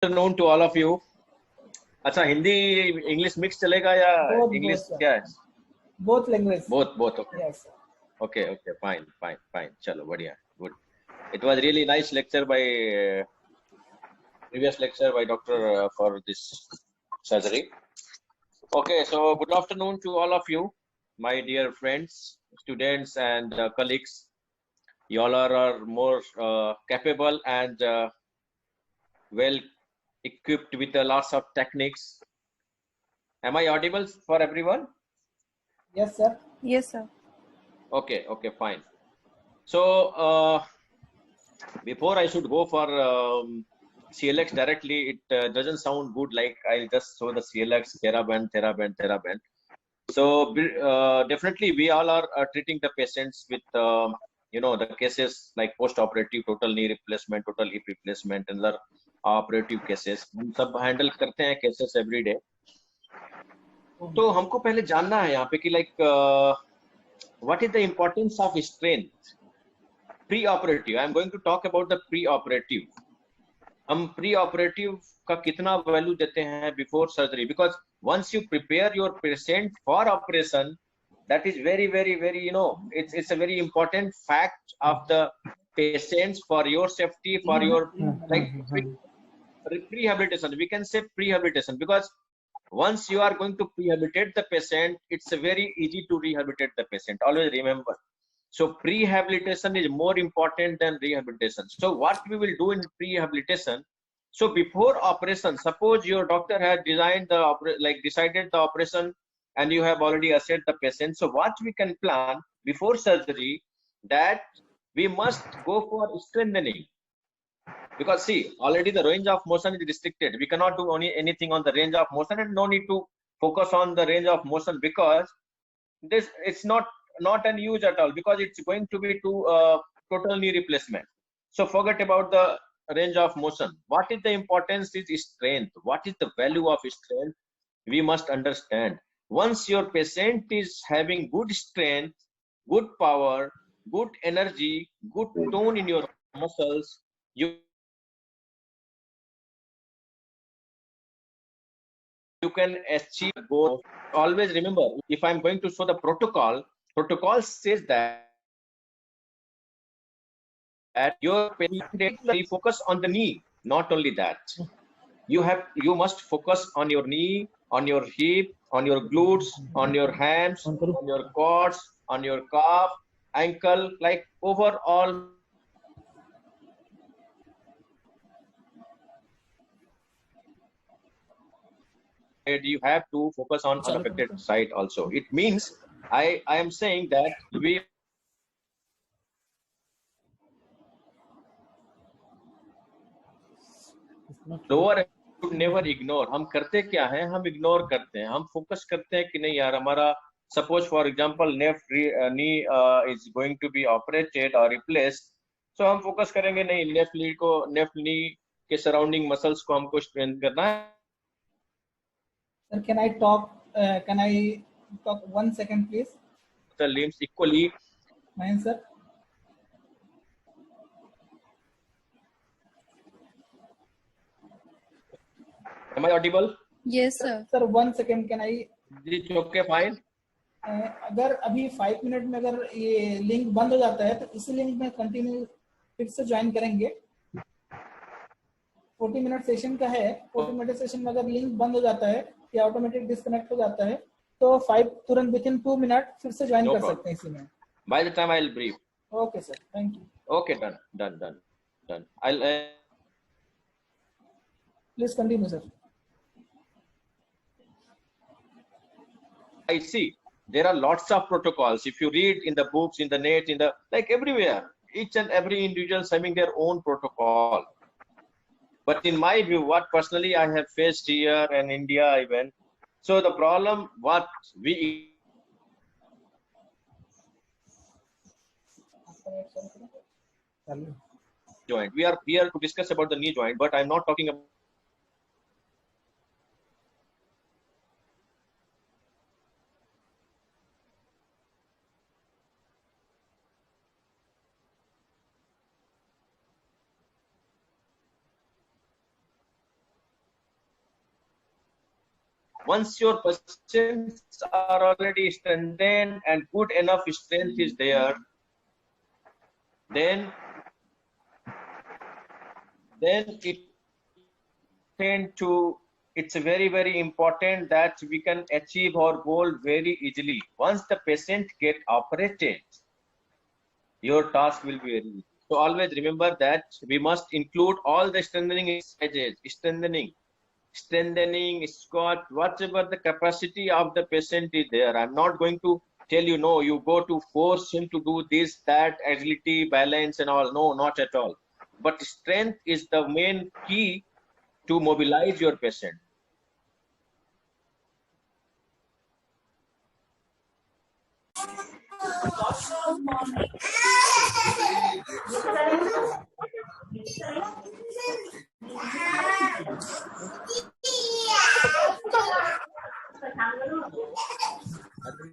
Afternoon to all of you. अच्छा, Hindi English mix चलेगा या Both, इंग्लिश sir. क्या है? Both language. Both okay Yes, sir. Okay fine fine fine, चलो बढ़िया, good. It was really nice lecture by previous lecture by doctor for this surgery. Okay, so good afternoon to all of you, my dear friends, students and colleagues. You all are more capable and well equipped with lots of techniques. Am I audible for everyone? Yes, sir. Yes, sir. Okay, fine. So before I should go for CLX directly, it doesn't sound good. Like I'll just show the CLX, TheraBand. So definitely we all are treating the patients with the cases like post-operative total knee replacement, total hip replacement, and other operative cases. हम सब handle करते हैं cases every day. तो हमको पहले जानना है यहाँ पे कि what is the importance of strength pre-operative. I am going to talk about the pre-operative. हम pre-operative का कितना वैल्यू देते हैं before surgery, because once you prepare your patient for operation, that is very it's a very important fact of the patients for your safety, for your rehabilitation. We can say prehabilitation because once you are going to rehabilitate the patient, it's very easy to rehabilitate the patient. Always remember. So prehabilitation is more important than rehabilitation. So what we will do in prehabilitation? So before operation, suppose your doctor has decided the operation, and you have already assessed the patient. So what we can plan before surgery, that we must go for strengthening. Because see, already the range of motion is restricted. We cannot do anything on the range of motion, and no need to focus on the range of motion because this it's not an use at all, because it's going to be to total knee replacement. So forget about the range of motion. What is the importance is strength. What is the value of strength? We must understand. Once your patient is having good strength, good power, good energy, good tone in your muscles, you can achieve goal. Always remember, if I'm going to show the protocol says that your patient focus on the knee. Not only that, you must focus on your knee, on your hip, on your glutes, on your hams, on your quads, on your calf, ankle, like overall. You have to focus on unaffected side also. It means I am saying that we lower should never ignore. हम करते क्या है, हम ignore करते हैं. हम focus करते हैं कि नहीं यार, हमारा suppose for example left knee is going to be operated और रिप्लेस्ड. सो हम फोकस करेंगे नहीं, लेफ्ट नी के सराउंडिंग मसल्स को हमको स्ट्रेंथ करना है. Sir, can I talk 1 second, please? The limbs equally. Mine, sir. Am I audible? Yes, sir. Sir, 1 second, can I? Okay, fine. अगर अभी 5 मिनट में अगर ये लिंक बंद हो जाता है तो इसी लिंक में कंटिन्यू फिर से ज्वाइन करेंगे. 40 मिनट सेशन का है. 40 मिनट सेशन में अगर लिंक बंद हो जाता है या ऑटोमेटिक डिस्कनेक्ट हो जाता है तो 5 तुरंत विद इन 2 मिनट फिर से ज्वाइन कर सकते हैं इसी में. By the time I'll brief. Okay, sir. Thank you. Okay, done. I'll Please continue, sir. I see there are lots of protocols. If you read in the books, in the net, in the everywhere, each and every individual is having their own protocol. But in my view, what personally I have faced here in India even, so the problem what we joint. We are here to discuss about the knee joint, but I'm not talking about Once your patients are already strengthened and good enough strength is there, then it's very, very important that we can achieve our goal very easily. Once the patient get operated, your task will be very easy. So always remember that we must include all the strengthening exercises, strengthening, squat, whatever the capacity of the patient is there. I'm not going to tell you, no, you go to force him to do this, that, agility, balance and all. No, not at all. But strength is the main key to mobilize your patient.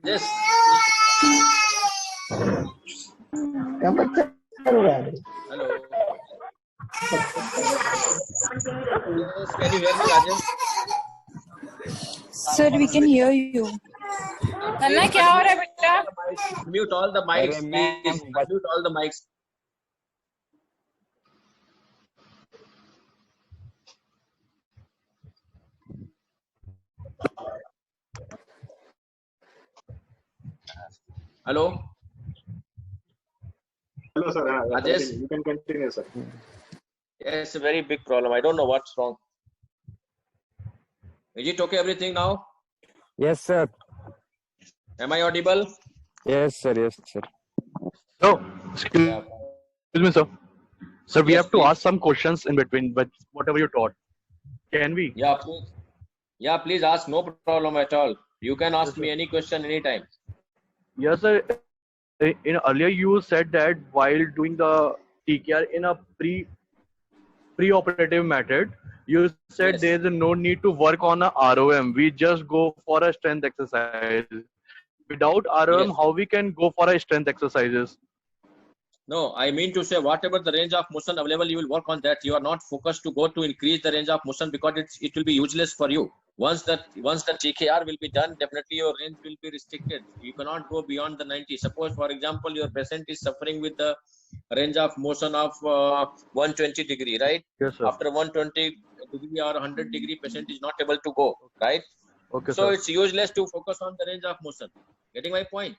Yes. Hello. Yes, can you hear me, Rajesh? Sir, we can hear you. अन्ना क्या हो रहा है बेटा? Mute all the mics, please. Mute all the mics. Hello. Hello, sir. Rajesh? You can continue, sir. Yeah, it's a very big problem. I don't know what's wrong. Is it okay, everything now? Yes, sir. Am I audible? Yes, sir. Yes, sir. No, excuse me, sir. Sir, we Yes, have to please. ask some questions in between, but whatever you taught. Can we? Yeah, please. Yeah, please ask. No problem at all. You can ask me any question anytime. Yes, sir. In earlier you said that while doing the TKR in a pre-operative method, you said Yes. there is no need to work on a ROM. We just go for a strength exercise. Without ROM, Yes. how we can go for a strength exercises? No, I mean to say whatever the range of motion available, you will work on that. You are not focused to go to increase the range of motion because it will be useless for you. Once the TKR will be done, definitely your range will be restricted. You cannot go beyond the 90. Suppose, for example, your patient is suffering with the range of motion of 120 degree, right? Yes, sir. After 120 degree or 100 degree, patient is not able to go, right? Okay, So sir. it's useless to focus on the range of motion. Getting my point?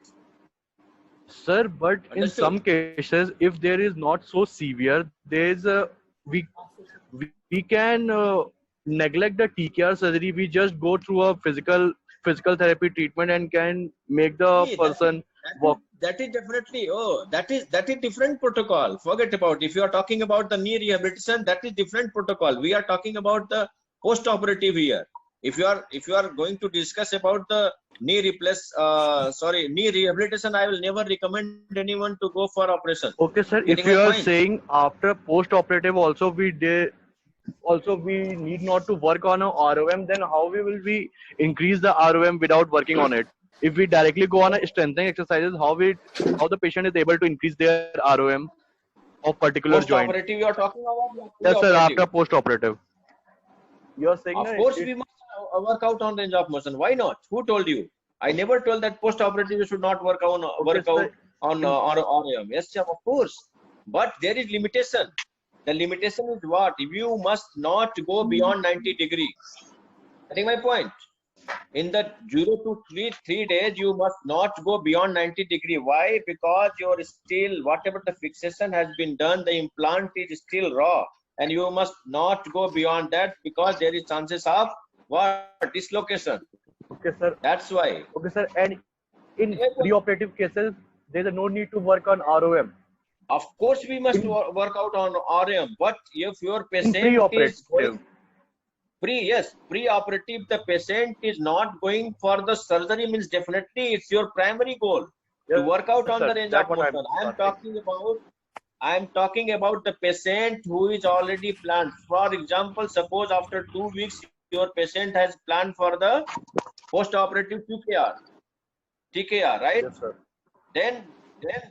Sir, but in Understood. some cases, if there is not so severe, there is a we can neglect the TKR surgery. We just go through a physical therapy treatment and can make the See, person walk. that is definitely that is different protocol. Forget about if you are talking about the knee rehabilitation, that is different protocol. We are talking about the post-operative here. If you are going to discuss about the knee rehabilitation, I will never recommend anyone to go for operation. Okay, sir. Getting If you my are point? saying after post-operative also we need not to work on a ROM, then how we will we increase the ROM without working on it? If we directly go on a strengthening exercises, how the patient is able to increase their ROM of particular joint? Post-operative, you are talking about Yes, sir. pre-operative. After post-operative, you are saying Of course, we must work out on range of motion. Why not? Who told you? I never told that post-operative you should not work on sir. on ROM. Yes, sir, of course. But there is limitation. The limitation is what? You must not go beyond 90 degree. I think my point. In the 0 to 3 days, you must not go beyond 90 degree. Why? Because you're still, whatever the fixation has been done, the implant is still raw. And you must not go beyond that because there is chances of what? Dislocation. Okay, sir. That's why. Okay, sir. And in pre-operative cases, there is no need to work on ROM. Of course, we must work out on RM. But if your In patient pre-operative. is going pre-operative, the patient is not going for the surgery, means definitely it's your primary goal to work out on the range of motion. I'm talking about the patient who is already planned. For example, suppose after 2 weeks your patient has planned for the post-operative TKR, right? Yes, sir. Then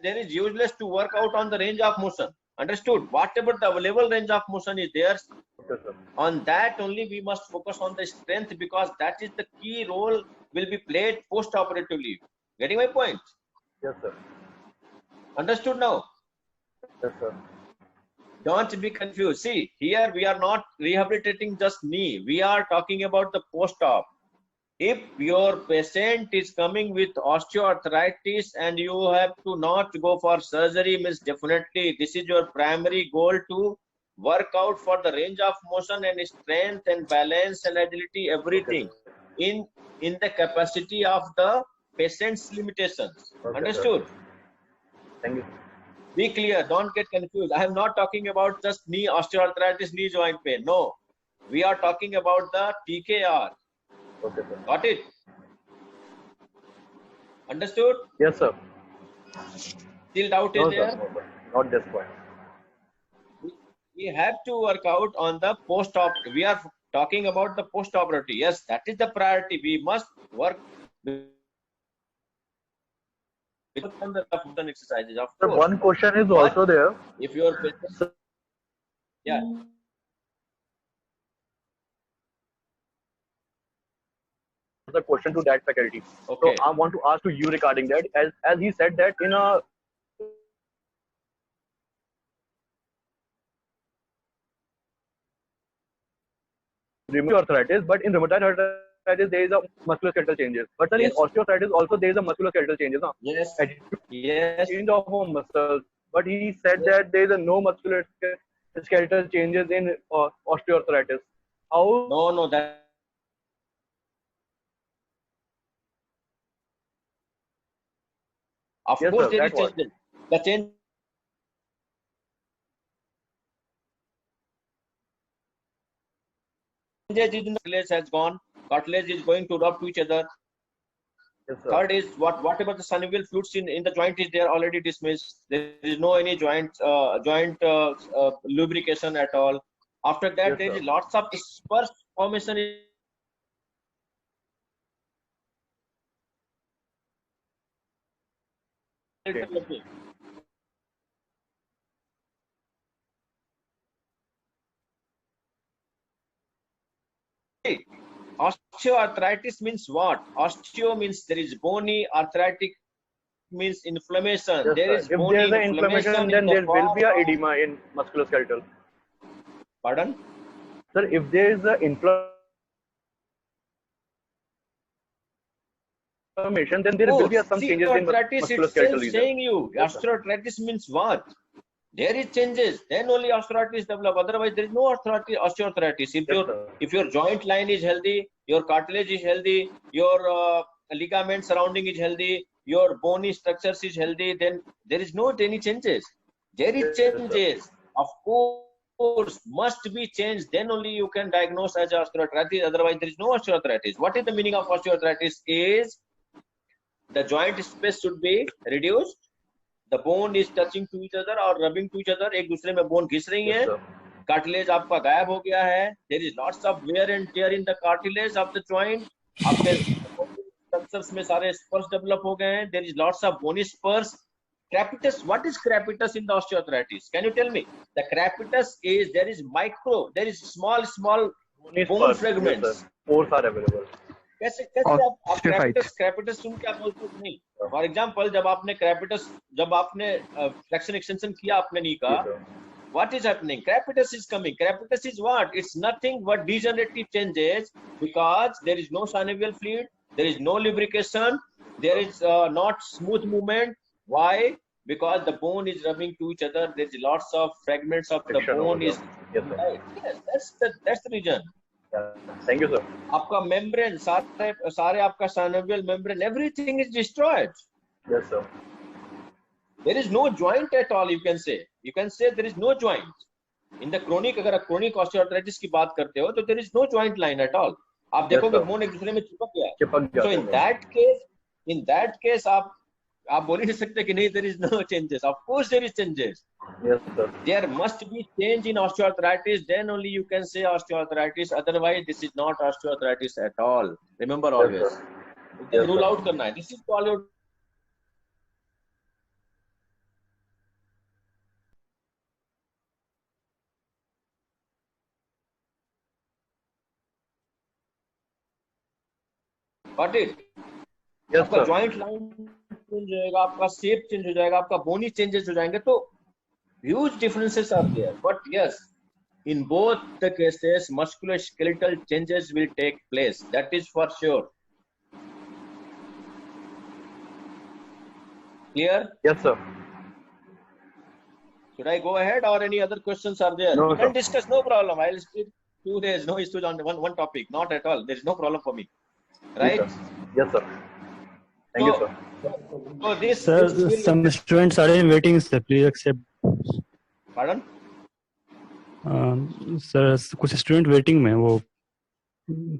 there is useless to work out on the range of motion. Understood? Whatever the available range of motion is there, Okay, sir. on that only we must focus on the strength, because that is the key role will be played post-operatively. Getting my point? Yes, sir. Understood now? Yes, sir. Don't be confused. See, here we are not rehabilitating just knee. We are talking about the post-op. If your patient is coming with osteoarthritis and you have to not go for surgery, means definitely this is your primary goal, to work out for the range of motion and strength and balance and agility, everything in the capacity of the patient's limitations. Okay, Understood? Thank you. Be clear, don't get confused. I am not talking about just knee osteoarthritis, knee joint pain. No, we are talking about the TKR. Okay, sir. Got it? Understood? Yes, sir. Still doubt is No, there? sir. No, sir. Not this point. We have to work out on the post-op. We are talking about the post-operative. Yes, that is the priority. We must work on the function exercises, of Sir, course. one question is But also there. if your patient, yeah, The question to that faculty. okay. So I want to ask to you regarding that, as he said that in a rheumatoid arthritis, but in rheumatoid arthritis there is a musculoskeletal changes. But sir, in Yes. osteoarthritis also there is a musculoskeletal changes. Huh? Yes, Attitude yes. change of a muscles. But he said that there is a no musculoskeletal changes in osteoarthritis. How? No, no, that. Of Yes, course, sir, there is that was. changes. The change is in the cartilage has gone. Cartilage is going to rub to each other. Yes, sir. Third is whatever the synovial fluids in the joint is there already dismissed. There is no any joint lubrication at all. After that, Yes, there sir. is lots of spurs formation. Okay. Osteoarthritis means what? Osteo means there is bony, arthritic means inflammation. Yes, There sir. is If bony there is an inflammation inflammation, in then the there will be a form of, edema in musculoskeletal. pardon? Sir, if there is a inflammation, then there will be some See, changes in osteoarthritis musculoskeletal itself region. saying you, Yes, sir. osteoarthritis means what? There is changes, then only osteoarthritis develop. Otherwise, there is no osteoarthritis. Yes, sir. If your joint line is healthy, your cartilage is healthy, your ligament surrounding is healthy, your bony structures is healthy, then there is no any changes. There is Yes, sir. changes. Of course, must be changed. Then only you can diagnose as osteoarthritis. Otherwise, there is no osteoarthritis. What is the meaning of osteoarthritis? Is the joint space should be reduced. The bone is touching to each other or rubbing to each other. एक दूसरे में bone घिस रही Yes, है. sir. Cartilage आपका गायब हो गया है. There is lots of wear and tear in the cartilage of the joint. आपके structures में सारे spurs develop हो गए हैं. There is lots of bony spurs. Crepitus. What is crepitus in the osteoarthritis? Can you tell me? The crepitus is there is small bone fragments. Yes, sir. Pores are available. कैसे आप Osteophyte. क्रैपिटस सुन के आप बोलते हो नहीं. For example जब आपने flexion extension किया आपने नी का, Yes, sir. what is happening? Crepitus is coming. Crepitus is what? It's nothing but degenerative changes, because there is no synovial fluid, there is no lubrication, there is not smooth movement. Why? Because the bone is rubbing to each other. There is lots of fragments of the Friction bone over is. there. Yes, sir. Yes, that's the reason. Yeah. Thank you, sir. आपका membrane सारे आपका synovial membrane, everything is destroyed. Yes, sir. There is no joint at all. You can say there is no joint in the chronic. अगर आप chronic osteoarthritis की बात करते हो तो there is no joint line at all. आप Yes, देखोगे sir. bone एक दूसरे में चिपक गया है. चिपक So जाते in हैं. that case आप बोल ही नहीं सकते कि नहीं, there is no changes. Of course there is changes. Yes, sir. There must be change in osteoarthritis, then only you can say osteoarthritis. Otherwise this is not osteoarthritis at all. Remember Yes, always. sir. Then Yes, rule sir. out करना है. This is called your Got it? Yes, आपका sir. Joint line change हो जाएगा, आपका shape change हो जाएगा, आपका बोनी changes हो जाएंगे, तो huge differences are there. But yes, in both the cases musculoskeletal changes will take place, that is for sure. Clear? Yes, sir. Should I go ahead or any other questions are there? No, We can sir. discuss, no problem. I'll speak 2 days, no issues on one topic, not at all. There is no problem for me, right? Yes, sir. Yes, sir. Thank you, So, sir. so this Sir, will, some students are in waiting, sir. Please accept. pardon? Sir कुछ student waiting में, वो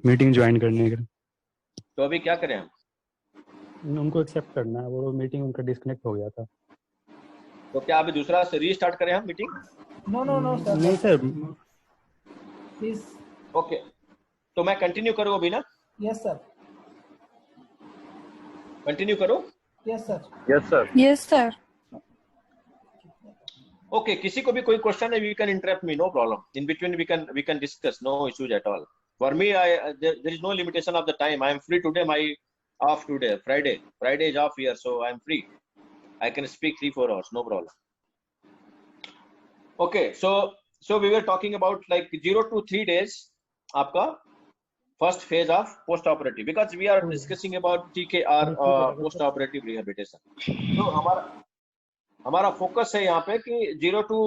meeting join करने के तो अभी क्या करें हम? उनको एक्सेप्ट करना है, वो मीटिंग उनका डिस्कनेक्ट हो गया था. तो क्या अभी दूसरा से रीस्टार्ट करें हम मीटिंग? No, sir. नहीं सर, Please. ओके, तो मैं कंटिन्यू करूं अभी ना? Yes, sir. कंटिन्यू करूं? Yes, sir. Yes, sir. Yes, sir. Okay, किसी को भी कोई क्वेश्चन है, we can interrupt me, no problem. In between we can discuss, no issues at all. For me, there is no limitation of the time. I am free today. My off today, Friday is off here, so I am free. I can speak 3-4 hours, no problem. Okay, so we were talking about like 0 to 3 days. आपका first phase of post-operative, because we are discussing about TKR, post-operative rehabilitation. So हमारा focus है यहाँ पे कि 0 to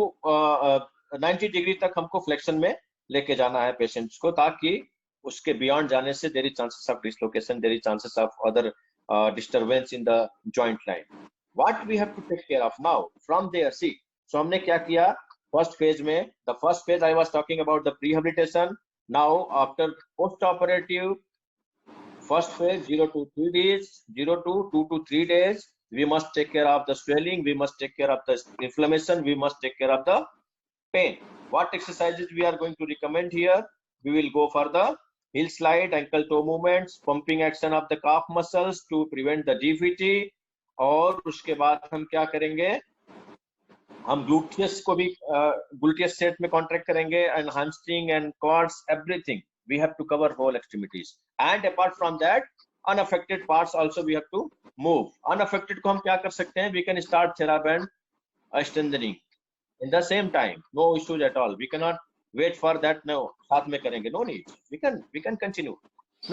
90 degree तक हमको flexion में लेके जाना है पेशेंट्स को, ताकि उसके बियॉन्ड जाने से there is chances of dislocation, there is chances of other disturbance in the joint line. What we have to take care of now from there. See, so हमने क्या किया फर्स्ट फेज में? The first phase I was talking about the prehabilitation. Now after post operative first phase 0 to 3 days, 0 to 2 to 3 days, we must take care of the swelling, we must take care of the inflammation, we must take care of the pain. What exercises we are going to recommend here? We will go for the heel slide, ankle toe movements, pumping action of the calf muscles to prevent the DVT. और उसके बाद हम क्या करेंगे? हम gluteus को भी gluteus set में कॉन्ट्रैक्ट करेंगे, and hamstring and quads, everything. We have to cover whole extremities, and apart from that unaffected parts also we have to move. Unaffected को हम क्या कर सकते हैं? We can start TheraBand strengthening in the same time, no issues at all. We cannot wait for that. No, साथ में करेंगे, no need. We can continue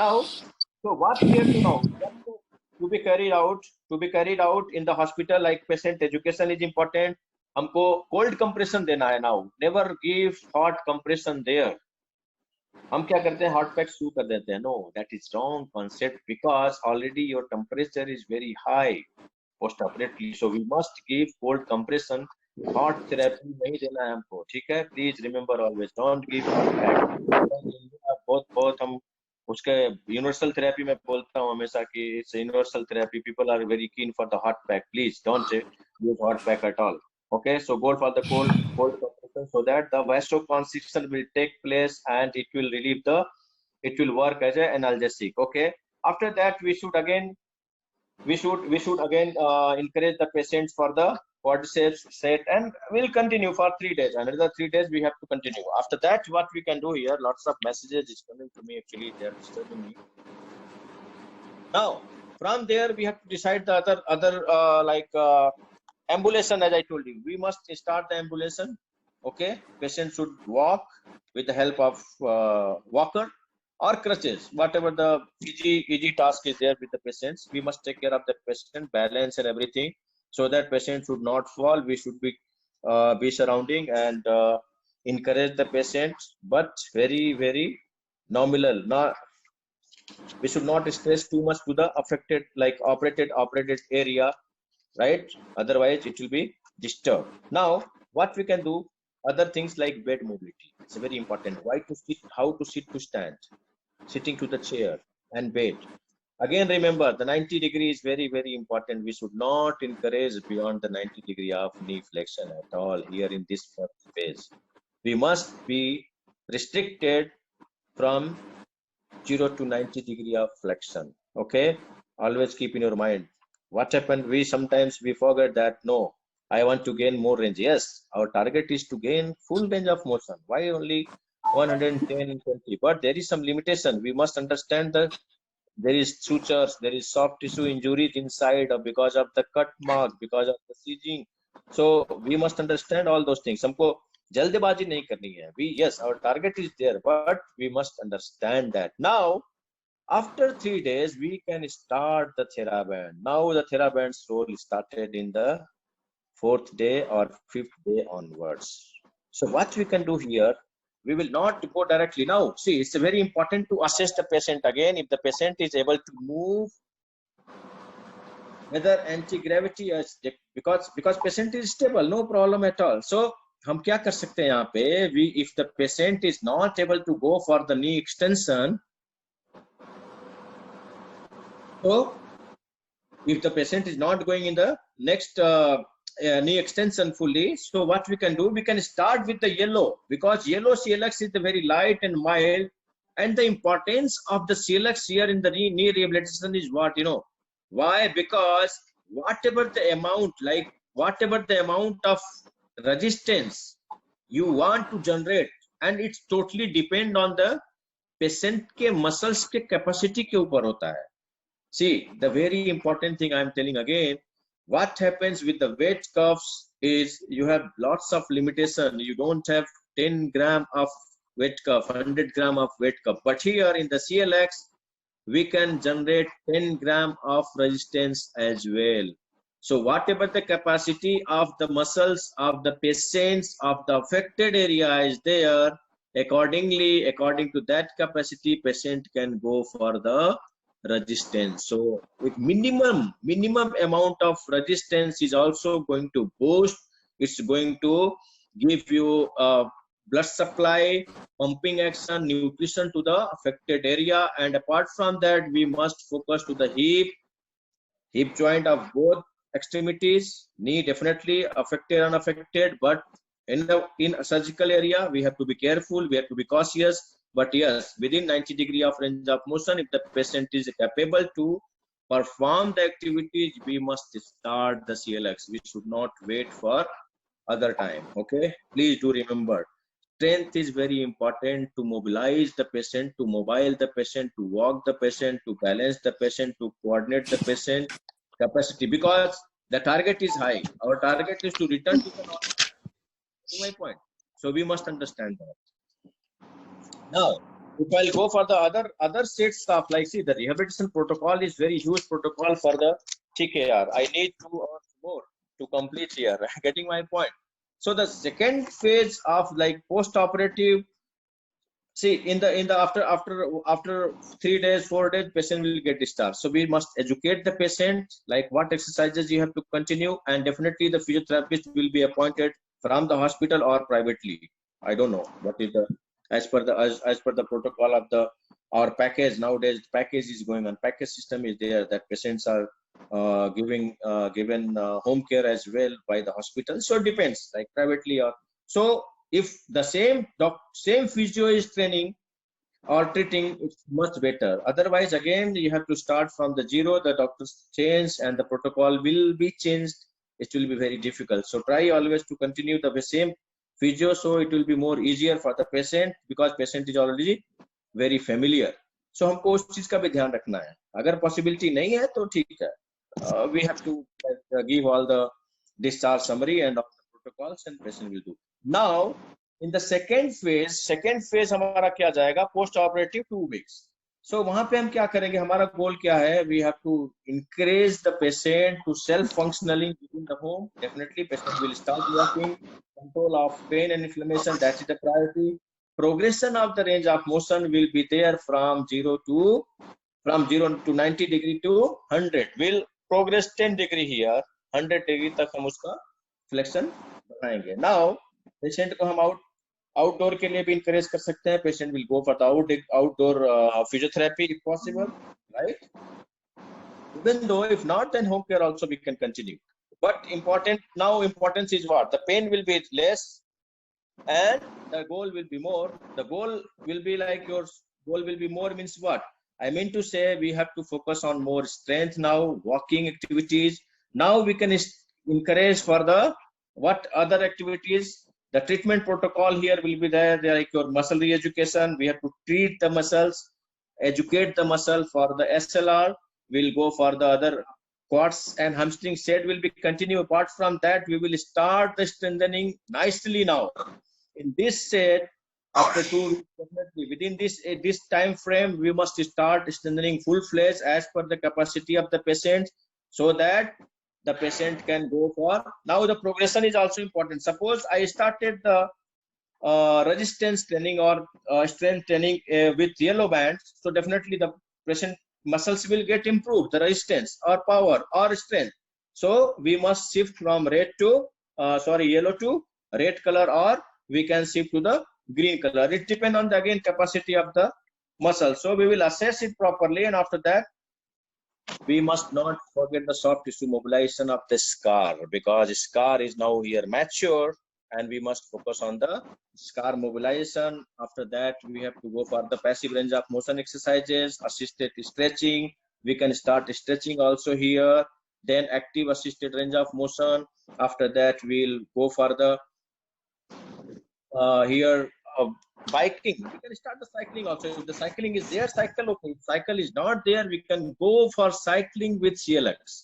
now. So what we have to know to be carried out in the hospital, like patient education is important. हमको cold compression देना है now. Never give hot compression there. हम क्या करते हैं? Hot pack शुरू कर देते हैं. No, that is wrong concept, because already your temperature is very high post operatively. So we must give cold compression. Hot therapy नहीं देना है हमको, ठीक है? Please remember always, don't give hot pack. बहुत हम उसके यूनिवर्सल थेरेपी में बोलता हूँ हमेशा कि it's universal therapy. People are very keen for the hot pack. Please don't use hot pack at all. Okay, so go for the cold compression, so that the vasoconstriction will take place and it will work as an analgesic. Okay, after that we should again encourage the patients for the quadriceps set, and we'll continue for 3 days. Another 3 days we have to continue. After that, what we can do here, lots of messages is coming to me, actually they are disturbing me. Now from there we have to decide the other ambulation. As I told you, we must start the ambulation. Okay, patient should walk with the help of walker or crutches, whatever the easy task is there with the patients. We must take care of the patient, balance and everything, so that patient should not fall. We should be surrounding and encourage the patient, but very nominal. We should not stress too much to the affected, like operated area, right? Otherwise it will be disturbed. Now what we can do, other things like bed mobility, it's very important. Why to sit, how to sit to stand, sitting to the chair and bed. Again remember, the 90 degree is very important. We should not encourage beyond the 90 degree of knee flexion at all here in this first phase. We must be restricted from 0 to 90 degree of flexion. Okay, always keep in your mind. What happened? We sometimes forget that. No, I want to gain more range. Yes, our target is to gain full range of motion. Why only 110 and 20? But there is some limitation. We must understand the there is sutures, there is soft tissue injuries inside or because of the cut mark, because of the sieging. So we must understand all those things. हमको जल्दबाजी नहीं करनी है. Yes, our target is there, but we must understand that. Now, after 3 days, we can start the TheraBand. Now the TheraBand's role started in the 4th day or 5th day onwards. So what we can do here, we will not go directly. Now, see, it's very important to assess the patient again. If the patient is able to move, whether anti-gravity, because patient is stable, no problem at all. So, हम क्या कर सकते हैं यहाँ पे? If the patient is not able to go for the knee extension, so if the patient is not going in the next knee extension fully, so what we can do, we can start with the yellow, because yellow CLX is the very light and mild, and the importance of the CLX here in the knee rehabilitation is what, you know, why? Because whatever the amount of resistance you want to generate, and it's totally depend on the patient के muscles के capacity के ऊपर होता है. See, the very important thing I'm telling again, what happens with the weight cuffs is you have lots of limitation. You don't have 10 gram of weight cuff, 100 gram of weight cuff. But here in the CLX, we can generate 10 gram of resistance as well. So whatever the capacity of the muscles of the patients of the affected area is there, according to that capacity, patient can go for the resistance. So with minimum amount of resistance is also going to boost. It's going to give you blood supply, pumping action, nutrition to the affected area. And apart from that, we must focus to the hip joint of both extremities, knee definitely affected, unaffected, but in a surgical area, we have to be careful, we have to be cautious. But yes, within 90 degree of range of motion, if the patient is capable to perform the activities, we must start the CLX. We should not wait for other time. Okay, please do remember, strength is very important to mobilize the patient, to mobile the patient, to walk the patient, to balance the patient, to coordinate the patient capacity, because the target is high. Our target is to return to the normal. To my point. So we must understand that. Now, if I'll go for the other sets of, like, see, the rehabilitation protocol is very huge protocol for the TKR. I need 2 hours more to complete here. Getting my point. So the second phase of like post-operative, see, in the after 3 days, 4 days, patient will get discharged. So we must educate the patient, like what exercises you have to continue, and definitely the physiotherapist will be appointed from the hospital or privately. I don't know what is the as per the protocol of our package. Nowadays package is going on, package system is there, that patients are given home care as well by the hospital. So it depends, like privately or so. If the same physio is training or treating, it's much better. Otherwise, again, you have to start from the zero. The doctors change and the protocol will be changed. It will be very difficult. So try always to continue the same physio, so it will be more easier for the patient, because patient is already very familiar. So हमको उस चीज का भी ध्यान रखना है. अगर possibility नहीं है तो ठीक है. We have to give all the discharge summary and all the protocols, and patient will do. Now, in the second phase हमारा क्या जाएगा? Post operative 2 weeks. So वहां पे हम क्या करेंगे? हमारा गोल क्या है? We have to encourage the patient to self-functioning within the home. Definitely, patient will start walking. Control of pain and inflammation, that is the priority. Progression of the range of motion will be there from 0 to 90 degree to 100. Will progress 10 degree here, 100 degree तक हम उसका flexion बनाएंगे. Now, patient को हम outdoor के लिए भी encourage कर सकते हैं. Patient will go for the outdoor physiotherapy if possible, right? Even though if not, then home care also we can continue. But importance is what? The pain will be less and the goal will be more. The goal will be like your goal will be more means what? I mean to say, we have to focus on more strength now, walking activities. Now we can encourage for the what other activities. The treatment protocol here will be there, like your muscle re-education. We have to treat the muscles. educate the muscle for the SLR. We'll go for the other quads and hamstring set will be continue. Apart from that, we will start the strengthening nicely now. In this set, after 2 weeks, definitely within this time frame, we must start strengthening full fledged as per the capacity of the patient, so that the patient can go for. Now the progression is also important. Suppose I started the resistance training or strength training with yellow bands, so definitely the patient muscles will get improved, the resistance or power or strength. So we must shift from yellow to red color, or we can shift to the green color. It depends on the again capacity of the muscle. So we will assess it properly, and after that we must not forget the soft tissue mobilization of the scar, because scar is now here mature, and we must focus on the scar mobilization. After that, we have to go for the passive range of motion exercises, assisted stretching. We can start stretching also here. Then active assisted range of motion. After that, we'll go for the biking. We can start the cycling also. If the cycling is there, cycle. Okay. If cycle is not there, we can go for cycling with CLX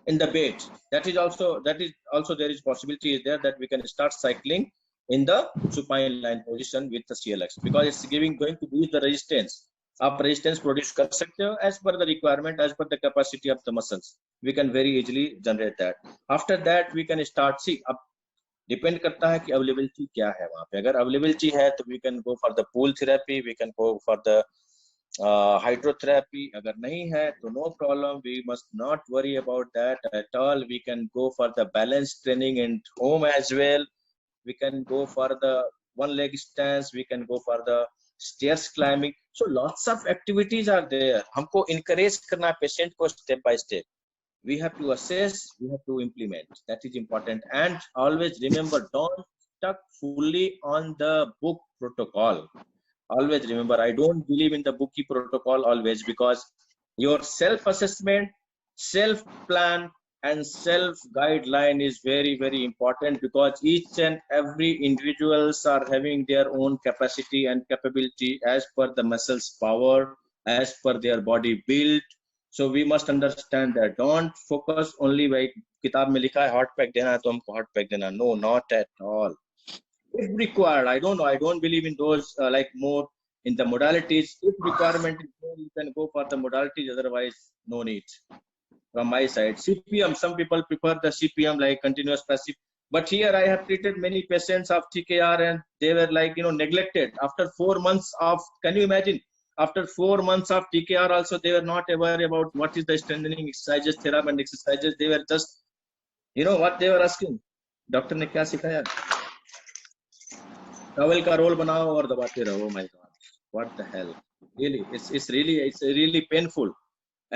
in the bed. That is also there is possibility is there that we can start cycling in the supine line position with the CLX, because it's going to boost the resistance. आप resistance produce कर सकते हो as per the requirement, as per the capacity of the muscles. We can very easily generate that. After that, we can start. See, अब depend करता है कि availability क्या है वहाँ पे. अगर अवेलेबिलिटी है तो we can go for the pool therapy, we can go for the hydrotherapy. अगर नहीं है तो no problem, we must not worry about that at all. We can go for the balance training in home as well. We can go for the one leg stance, we can go for the stairs climbing. So lots of activities are there. हमको encourage करना है patient को step by step. We have to assess, we have to implement. That is important. And always remember, don't stuck fully on the book protocol. Always remember, I don't believe in the bookie protocol always, because your self-assessment, self-plan, and self-guideline is very, very important, because each and every individuals are having their own capacity and capability as per the muscles power, as per their body build. So we must understand that. Don't focus only by किताब में लिखा है hot pack देना है तो हमको hot pack देना. No, not at all. If required, I don't know. I don't believe in those like more in the modalities. If requirement is there, you can go for the modalities. Otherwise, no need. From my side, CPM. Some people prefer the CPM like continuous passive. But here I have treated many patients of TKR, and they were like neglected. After 4 months of, can you imagine? After 4 months of TKR also, they were not aware about what is the strengthening exercises, therapy exercises. They were just, what they were asking. Doctor ने क्या सिखाया? Towel का roll बनाओ और दबाते रहो. Oh my God, what the hell? Really, it's really painful.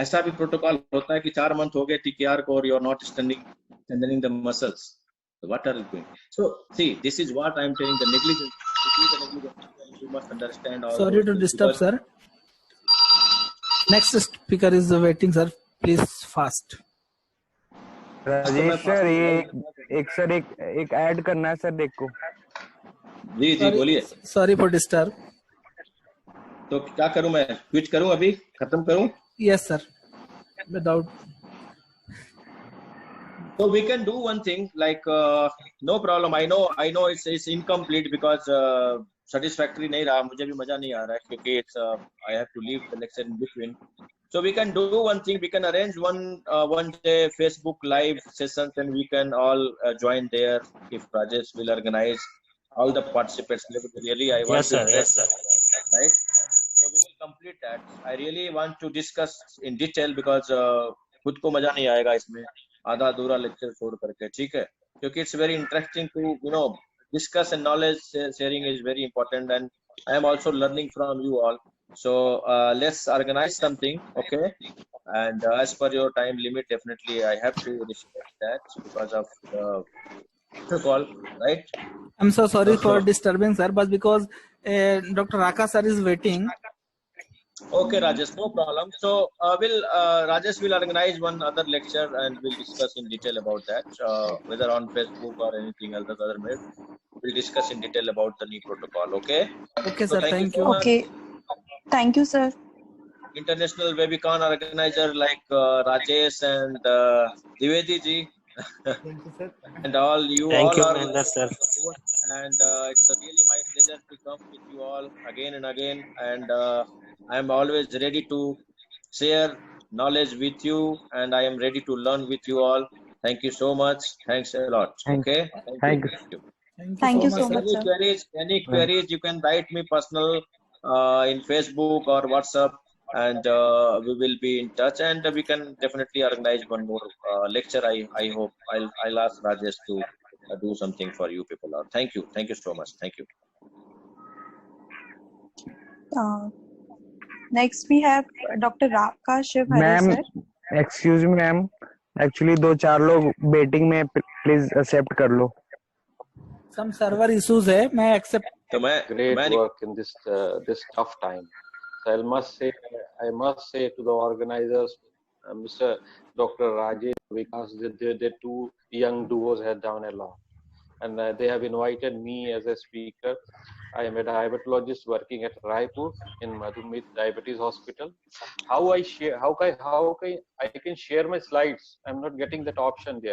ऐसा भी protocol होता है कि 4 month हो गए TKR को और you're not strengthening the muscles. So what are you doing? So see, this is what I'm telling, the negligence. You must understand all. Sorry to disturb, sir. Next speaker is waiting, sir. Please fast. Rajesh sir, एक add करना है sir देख को. जी बोलिए. Sorry for disturb. तो क्या करूं मैं? क्विट करूं अभी? खत्म करूं? Yes, sir. Without. So we can do one thing like no problem. I know it's incomplete because satisfactory नहीं रहा. मुझे भी मजा नहीं आ रहा है क्योंकि it's I have to leave the lecture in between. So we can do one thing. We can arrange one day Facebook live sessions, and we can all join there if Rajesh will organize all the participants. Really, I want to. Yes, sir. Right. So we will complete that. I really want to discuss in detail because खुद को मजा नहीं आएगा इसमें आधा अधूरा lecture छोड़ करके. ठीक है, क्योंकि it's very interesting to discuss, and knowledge sharing is very important, and I am also learning from you all. So let's organize something, okay? And as per your time limit, definitely I have to respect that because of the call, right? I'm so sorry for disturbing, sir, but because Dr. Raka sir is waiting. Okay, Rajesh, no problem. So Rajesh will organize one other lecture, and we'll discuss in detail about that, whether on Facebook or anything else, other way. We'll discuss in detail about the new protocol. Okay. Okay, sir. Thank you. Okay. Thank you, sir. international Webicon organizer like Rajesh and Divedi ji. Thank you, sir. And all you Thank all you, are Mahendra sir. and it's really my pleasure to come with you all again and again, and I am always ready to share knowledge with you, and I am ready to learn with you all. Thank you so much. Thanks a lot. Thank Okay. thank you. Thank you. Thank you so sir. much, sir. Any queries, you can write me personal in Facebook or WhatsApp, and we will be in touch, and we can definitely organize one more lecture. I hope I'll ask Rajesh to do something for you people. Thank you so much. Thank you. Next we have Dr. Raka Shiv Hari ma'am sir. Excuse me ma'am, actually 2-4 लोग waiting में, please accept कर लो. Some server issues है, मैं accept. तो Great मैं work in this tough time. So I must say to the organizers, Mr. Dr. Rajesh, because the two young duos have done a lot, and they have invited me as a speaker. I am a diabetologist working at Raipur in Madhumit Diabetes Hospital. How I can share my slides? I'm not getting that option there.